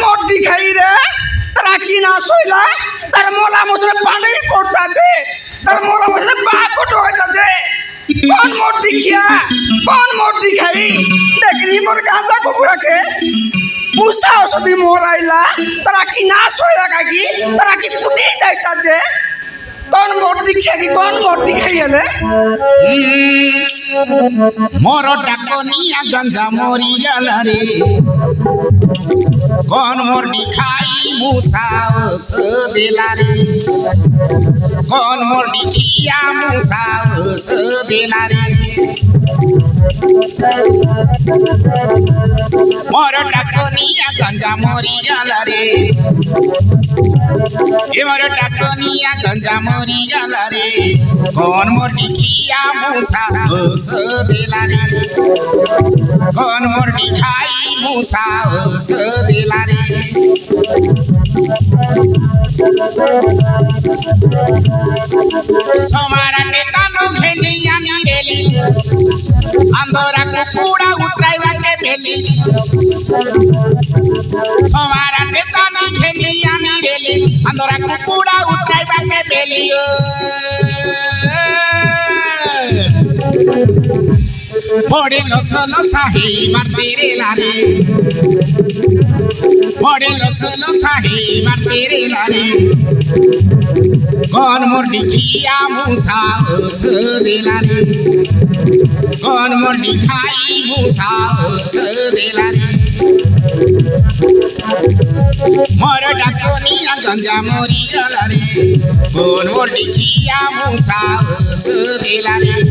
মর্দি খাই রে তারা কি না শইলা তার মোলা মশলা পানি পড়তাছে তার মোলা মশলা বাকট হইতাছে কোন মর্দি খিয়া কোন মর্দি খাই দেখনি মোর গাঁজা কুকুরাকে পুষা ওষুধি মোরাইলা তারা কি না শইলা কাকি তারা কি ফুটে যাইতাছে কোন মর্দি খিয়া কি কোন মর্দি খাইলে মোর ডাকনিয়া গঞ্জা মরি গেল রে কোন মর্দি খাই মুসাউস দিলা রে কোন মর্দি খিয়া মুসাউস দিলা রে মোর ডাকনিয়া গঞ্জা মরি গেল রে মোর ডাকনিয়া গঞ্জা মরি গেল রে কোন মর্দি খিয়া মুসাউস দিলা রে কোন মর্দি খাই মুসাউস দিলা রে समाराटे तानो घेनिया निरेली अंधोरा कुकुड़ा उतराइवा के बेली समाराटे तानो घेनिया निरेली अंधोरा कुकुड़ा उतराइवा के बेली मोड़े लोसलो साही मारते रे लारे मोड़े लोसलो साही मारते रे लारे कोन मोरनी खिया मुसाउस दिला रे कोन मोरनी खाई मुसाउस दिला रे मोर डाकोनिया गंजा मोरी गला रे कोन मोरनी खिया मुसाउस दिला रे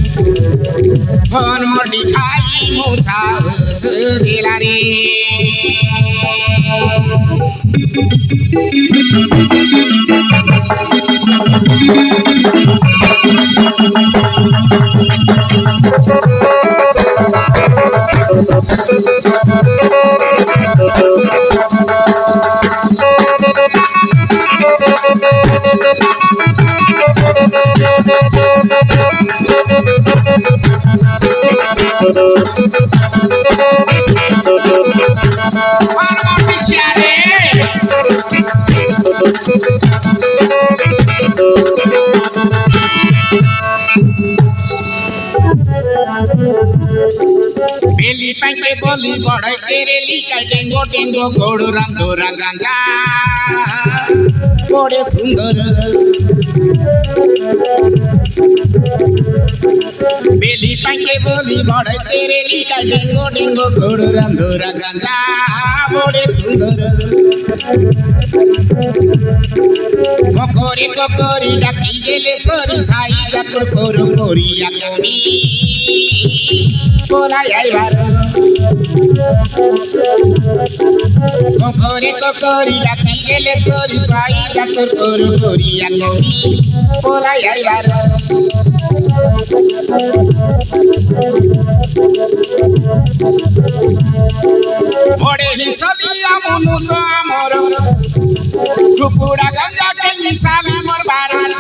कोन मोरनी खाई मुसाउस दिला रे बेली पाके बोली बड़े तेरेली का डेंगो डेंगो घोड़ रंगोरा गंगा बड़े सुंदर बेली पाके बोली बड़े तेरेली का डेंगो डेंगो घोड़ रंगोरा गंगा बड़े सुंदर कोकोरी कोकोरी डाकी गेले सोरी साई जाकुर कोरो कोरिया कोमी बोला आई बार कोकोरी कोकोरी डाकी गेले सोरी साई जाकुर कोरो कोरिया कोमी बोला आई बार मोड़े हिसलिया मुनुसो मोर कुकुड़ा गंजा के निशाने मोर बारन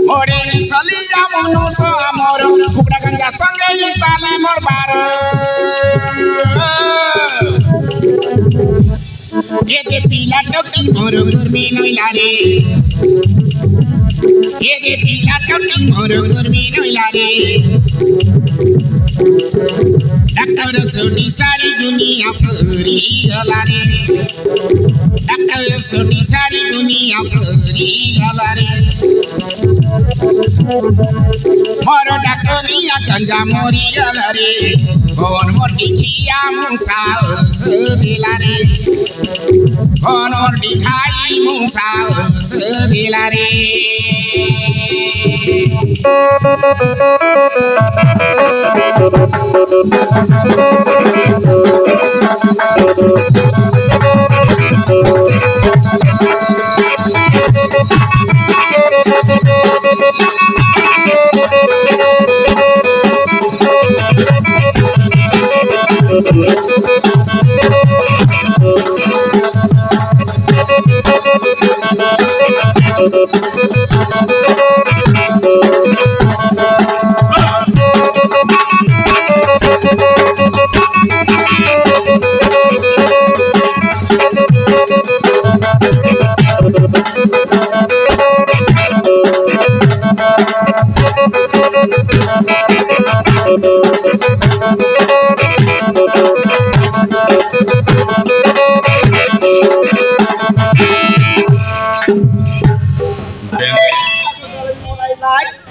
मोड़े हिसलिया मुनुसो मोर कुकुड़ा गंजा संगे निशाने मोर बारन ये दे पीला टोकी मोर गुरमी नइला रे ये दे पीला टोकी मोर गुरमी नइला रे डॉक्टर सोटी सारी दुनिया फरी गला रे डॉक्टर सोटी सारी दुनिया फरी गला रे मोर डॉक्टरिया गंजा मोरी गला रे कौन मोटी खिया मुसाउस दिला रे कौन मोटी खाई मुसाउस दिला रे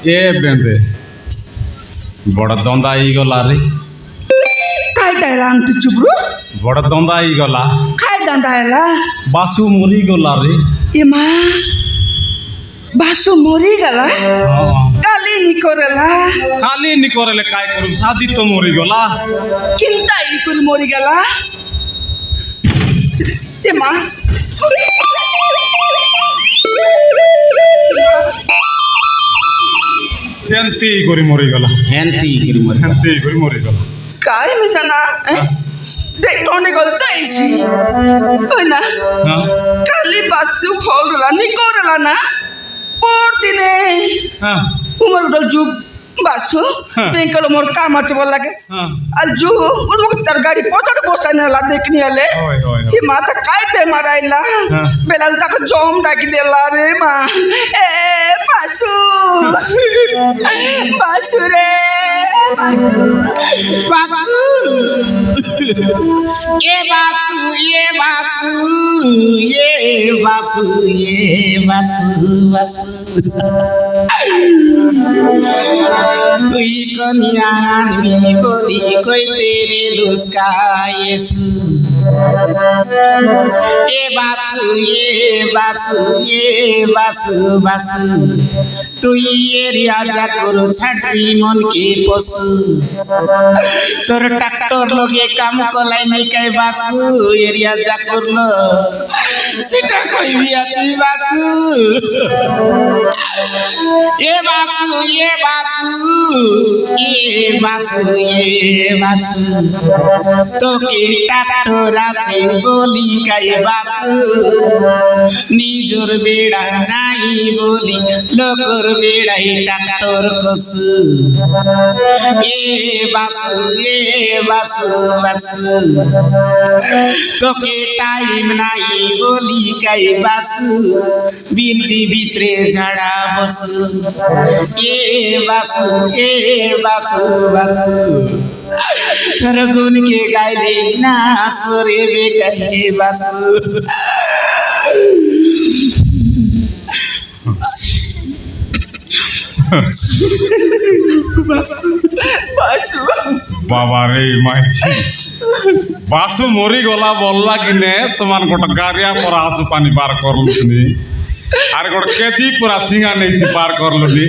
ए बेंदे बड़ दंदा गला रे काय टायला अंग चुबरू बड़ दंदा गला काय दांदा आयला बासु मरी गला रे एमा बासु मरी गला काली निकोरेला खाली निकोरेले काय करू साजी तो मरी गला किंता इकुरी मरी गला एमा हेंती करी मरी गला হেন্তি করে মরে গেল। हेंती करी मरी गला काय मिसना देख टोने गलता इसी ओय ना हां काली बासु फलला निकोरेला ना पोर दिने हां उमर उडल जुग बासु हाँ। बेंकल मोर काम আছে বল লাগে हां আর জু ওর মুখ তার গাড়ি পছড় বসানেলা দেখনি আলে ओय ओय কি মাথা কাই বেমার আইলা हाँ। বেলাল তাকে জম ডাকি দেলা রে মা এ বাসু বাসু রে বাসু এ বাসু এ বাসু এ বাসু এ বাসু বাসু তুই কনিয়া আনবি বলি কইতে রে লুস্কায়েসু এ বাসু এ বাসু এ বাসু বাসু তুই এরিয়া যা করো ছাড়বি মনকে পশু তোর ট্রাক্টর লগে কাম কলাই নাই কাই বাসু এরিয়া যা করলো সেটা কইবি আছি বাসু এ বাসু এ বাসু এ বাসু এ বাসু তোকে ট্রাক্টর আছে বলি কাই বাসু নিজর বেড়া নাই বলি লোকর বেড়াই ট্রাক্টর কসু এ বাসু এ বাসু বাসু তোকে টাইম নাই বলি কাই বাসু বীরজি ভিতরে ঝাড়া বসু এ বাসু এ বাসু বাসু তোর গুনকে গাইলে না সরে বেকাই বাসু বাসু बाबा रे माइची बासु मरी गला बोलला किने समान गोट गारिया पर आसु पानी पार करलुनी आरे गोट केची पूरा सिंगा नेसी पार करलुनी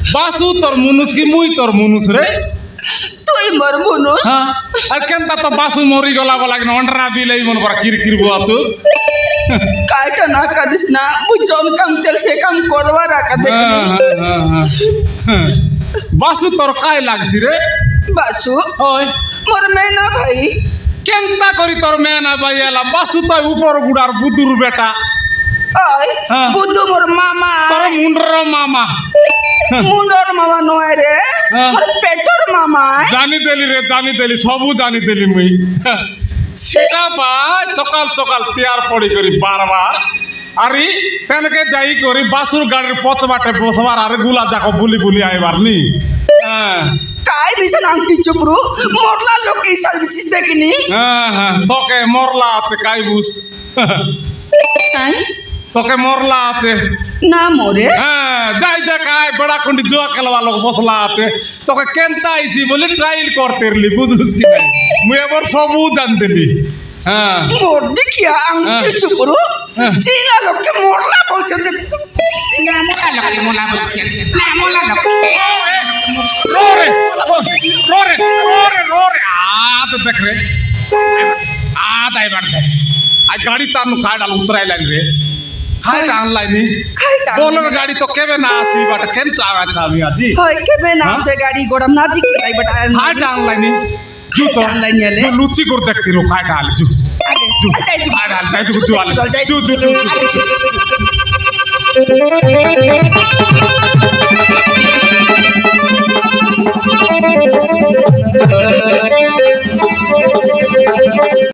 बासु तोर मुनुस की मुई तोर मुनुस रे তুই মর মনুস हां আর কেনতা তো বাসু মরি গলা বলা কিনে অন্ডরা বিলাই মন পরা কিরকির বুয়াছু কাইটা না কাদিস না মুই জন কাম তেল সে কাম করবা রাখা দেখনি বাসু তোর কাই লাগছি রে বাসু ওই মোর মেনা ভাই কেনতা করি তোর মেনা ভাই এলা বাসু তো উপর গুড়ার বুদুর বেটা ওই হ্যাঁ। বুদ্ধু মোর মামা তোর মুন্ডর মামা মুন্ডর মামা নয় রে হ্যাঁ। মোর পেটর মামা জানি দেলি সবু জানি দেলি মুই সেটা পাই সকাল সকাল তিয়ার পড়ি করি বারবার আরে তেনকে যাই করি বাসুর গাড়ির পথ বাটে বসবার আর গুলা যাকো বুলি বুলি আইবার নি হ্যাঁ কাই মিশন আংটি চুপরু মোরলা লোক এই সার্ভিস দেখিনি হ্যাঁ তোকে মরলা আছে কাই বুস হ্যাঁ তোকে মরলা আছে না মোরে হ্যাঁ যাই দেখায় বেড়াখুন্ডি জুয়া খেলবা লোক বসলা আছে তোকে কেনতা আইসি বলে ট্রায়াল করতে রলি বুঝুস কি নাই মুই এবার সবু জানতেলি হ্যাঁ মোর দেখিয়া আংটি চুপরু হ্যাঁ। চিনা লোককে মোরলা বলছে যে না মোলা লোকে মোলা বলছে না মোলা লোকে रोरे रोरे रोरे रोरे आद देख रे आद आई बार दे आज गाड़ी तार नु खाय डाल उतराय लाइन रे खाय डाल लाइन नी খাইটা बोलर गाड़ी तो केबे ना आसी बाट केम चावा था मी आजी হয় কেবে না হ্যাঁ? সে গাড়ি গোড়াম না জি কি বেটা खाय डाल लाइन नी जू तो डाल लाइन याले। जो लुच्ची कर देखती रो खाय डाल जू जू खाय डाल जाय जू आले जू जू जू